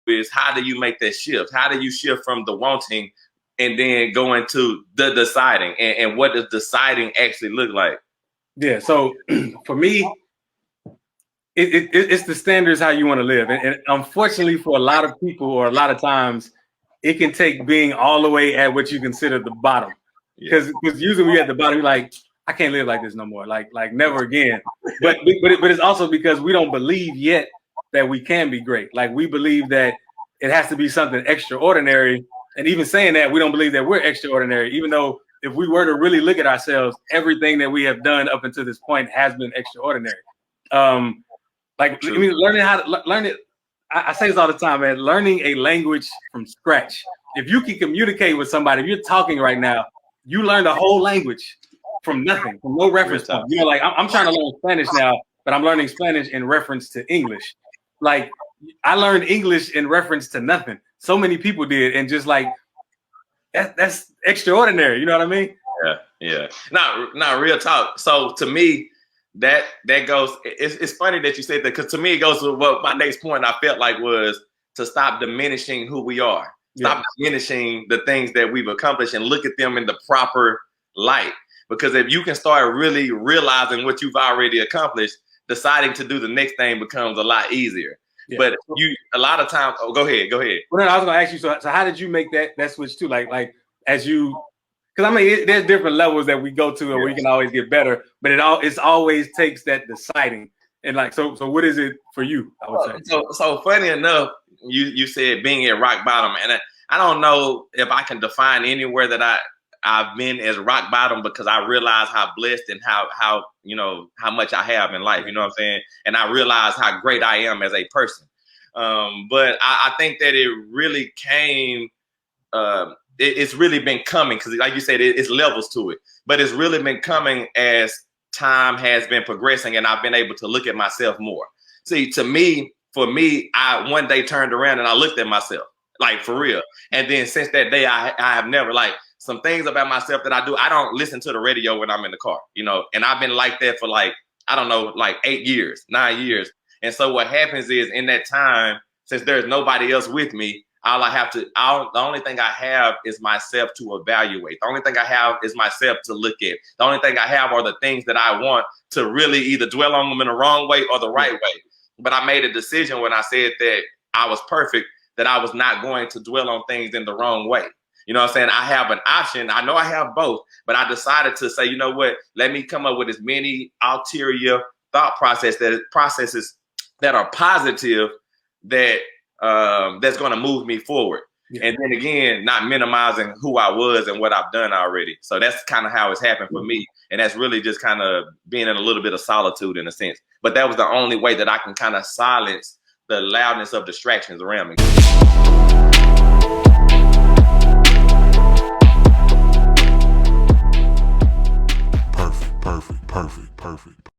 is how do you make that shift? How do you shift from the wanting and then go into the deciding? And what does deciding actually look like? Yeah. So for me, it's the standards how you want to live. And unfortunately for a lot of people or a lot of times, it can take being all the way at what you consider the bottom. Because usually we're at the bottom, you're like, I can't live like this no more. Like never again. But it's also because we don't believe yet that we can be great. Like we believe that it has to be something extraordinary. And even saying that, we don't believe that we're extraordinary, even though if we were to really look at ourselves, everything that we have done up until this point has been extraordinary. Like I mean, learning how to learn it. I say this all the time, man. Learning a language from scratch. If you can communicate with somebody, if you're talking right now, you learned a whole language from nothing, from no reference point. You know, like I'm trying to learn Spanish now, but I'm learning Spanish in reference to English. Like I learned English in reference to nothing. So many people did, and just like that's extraordinary. You know what I mean? Yeah. Not real talk. So to me, that goes. It's funny that you said that because to me it goes to what my next point I felt like was to stop diminishing who we are. Stop diminishing the things that we've accomplished and look at them in the proper light. Because if you can start really realizing what you've already accomplished, deciding to do the next thing becomes a lot easier. Yeah. But a lot of times, go ahead. Well, then I was gonna ask you, so how did you make that switch too? Like as you, because I mean, there's different levels that we go to and we can always get better, but it's always takes that deciding. And like, so what is it for you? I would say. So funny enough, you said being at rock bottom, and I don't know if I can define anywhere that I've been as rock bottom because I realize how blessed and how much I have in life. You know what I'm saying? And I realize how great I am as a person. But I think that it really came. It's really been coming because, like you said, it's levels to it. But it's really been coming as time has been progressing, and I've been able to look at myself more. See, for me, I one day turned around and I looked at myself, like for real. And then since that day, I have never some things about myself that I do. I don't listen to the radio when I'm in the car, and I've been like that for 8 years, 9 years. And so what happens is in that time, since there's nobody else with me, the only thing I have is myself to evaluate. The only thing I have is myself to look at. The only thing I have are the things that I want to really either dwell on them in the wrong way or the right way. But I made a decision when I said that I was perfect, that I was not going to dwell on things in the wrong way. You know what I'm saying? I have an option. I know I have both, but I decided to say, you know what? Let me come up with as many ulterior thought processes that are positive that that's going to move me forward. Yeah. And then again, not minimizing who I was and what I've done already. So that's kind of how it's happened for me. And that's really just kind of being in a little bit of solitude in a sense. But that was the only way that I can kind of silence the loudness of distractions around me.